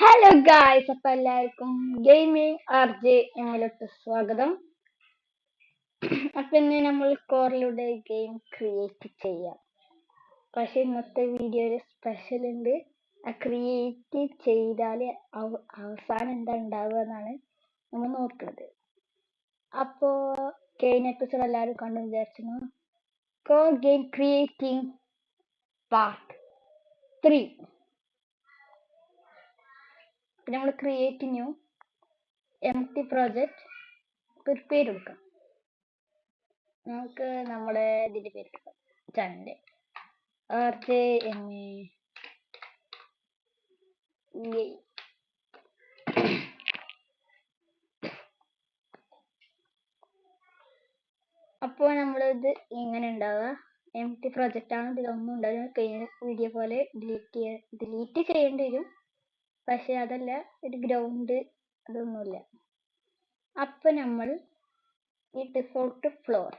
Hello guys, അപ്പൊ എല്ലാവർക്കും gaming R J എമ്മിലോട്ട് സ്വാഗതം. അപ്പൊ ഇന്ന് നമ്മൾ കോറിലൂടെ ഗെയിം ക്രിയേറ്റ് ചെയ്യാം. പക്ഷെ ഇന്നത്തെ വീഡിയോയിൽ സ്പെഷ്യൽ ഉണ്ട്. ആ ക്രിയേറ്റ് ചെയ്താല് അവസാനം എന്താ ഉണ്ടാവുക എന്നാണ് നമ്മൾ നോക്കുന്നത്. അപ്പോ കഴിഞ്ഞ എപ്പിസോഡ് എല്ലാവരും കണ്ടു വിചാരിച്ചു. Core game creating part 3. നമ്മൾ ക്രിയേറ്റ് ന്യൂ എംപ്റ്റി പ്രോജക്റ്റ് ഒരു പേര് കൊടുക്കാം. നമുക്ക് നമ്മുടെ ഇതിന്റെ പേര് കൊടുക്കാം, ചാനലിന്റെ RJMA. അപ്പോൾ നമ്മളിത് ഇങ്ങനെ ഉണ്ടാവുക എംപ്റ്റി പ്രോജക്റ്റ് ആണ്. ഇതിലൊന്നും ഉണ്ടാവുക. കഴിഞ്ഞ വീഡിയോ പോലെ ഡിലീറ്റ് ചെയ്യേണ്ടി വരും. പക്ഷെ അതല്ല, ഒരു ഗ്രൗണ്ട് അതൊന്നുമില്ല. അപ്പൊ നമ്മൾ ഈ ഡിഫോൾട്ട് ഫ്ലോർ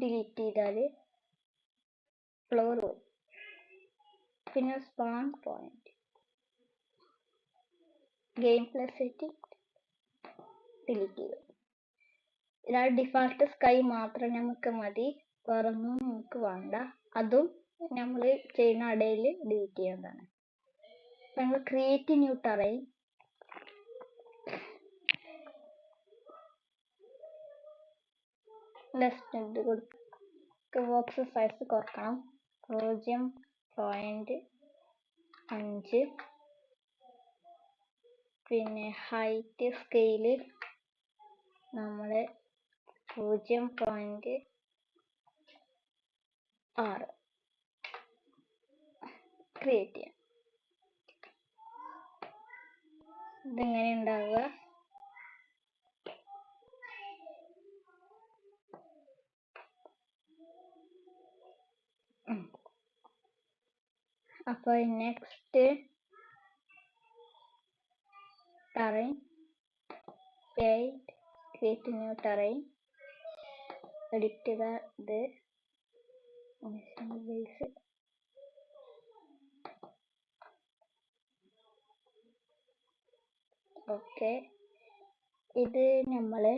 ഡിലീറ്റ് ചെയ്താല് ഫ്ലോർ പോയി. പിന്നെ spawn point game plus setting delete ചെയ്യും. ഇതാ ഡിഫാൾട്ട് സ്കൈ മാത്രം നമുക്ക് മതി, വേറൊന്നും നമുക്ക് വേണ്ട. അതും നമ്മൾ ചെയ്യുന്ന ഇടയിൽ ഡിലീറ്റ് ചെയ്യുന്നതാണ്. നമ്മൾ ക്രിയേറ്റ് ന്യൂ ടെറൈൻ ലെഫ്റ്റ് കൊടുക്കുക. ബോക്സ് സൈസ് കുറക്കണം, 0.5. പിന്നെ ഹൈറ്റ് സ്കെയില് നമ്മൾ 0.6 ക്രിയേറ്റ് ചെയ്യാം. ഇതെങ്ങനെ ഉണ്ടാവുക? അപ്പോൾ next terrain create new terrain edit ചെയ്ത ഇത് ബേസ് ഓക്കെ. ഇത് നമ്മള്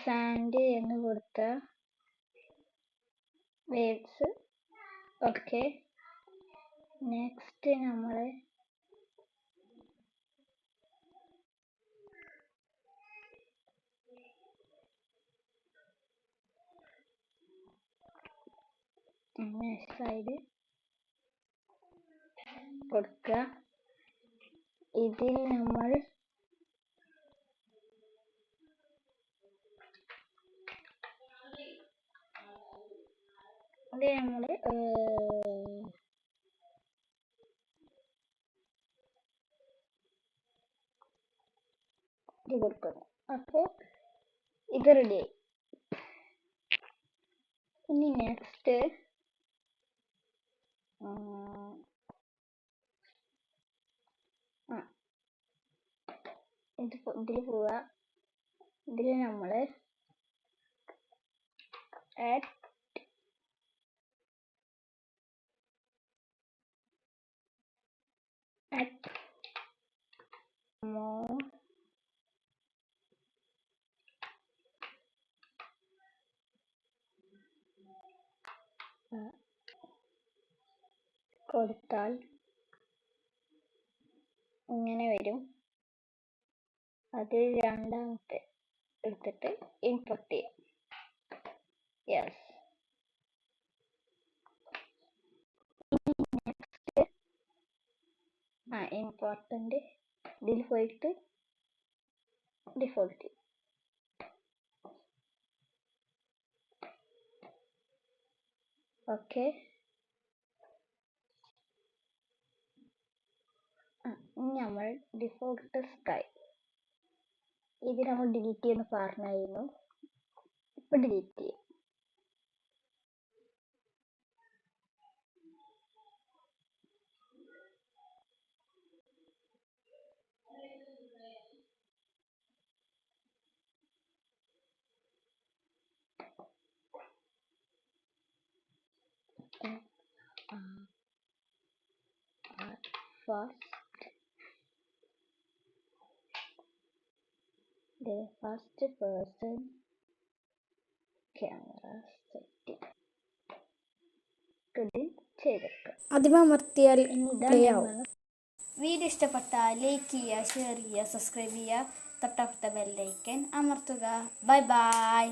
സാൻഡ് എന്ന് കൊടുത്ത വേവ്സ്. ഓക്കെ. നെക്സ്റ്റ് നമ്മള് സൈഡ് കൊടുക്കുക. ഇതിൽ നമ്മൾ ഇത് കൊടുക്കുന്നു. അപ്പോൾ ഇത് റെഡിയായി. ഇനി നെക്സ്റ്റ് ഇതിൽ പോവുക. ഇതിൽ നമ്മൾ ആഡ് മോർ കൊടുത്താൽ ഇങ്ങനെ വരും. അത് രണ്ടാമത്തെ എടുത്തിട്ട് ഇമ്പോർട്ട് ചെയ്യാം. യെസ്. ഇമ്പോർട്ടൻ്റ് ഇതിൽ പോയിട്ട് ഡിഫോൾട്ട്. ഓക്കെ. ഇനി നമ്മൾ ഡിഫോൾട്ട് സ്കൈ ഇത് നമ്മൾ ഡിലീറ്റ് ചെയ്യുന്ന പറഞ്ഞായിരുന്നു. ഇപ്പൊ ഡിലീറ്റ് ചെയ്യും. First, the first person camera setting ചെയ്തെടുക്കാം. അതിമർത്തിയാൽ പ്ലേ ആവും. ഇതാണ് വീഡിയോ ഇഷ്ടപ്പെട്ടാൽ ലൈക്ക് ചെയ്യുക, ഷെയർ ചെയ്യുക, സബ്സ്ക്രൈബ് ചെയ്യുക, തൊട്ടടുത്ത ബെല്ലൈക്കൻ അമർത്തുക. Bye bye.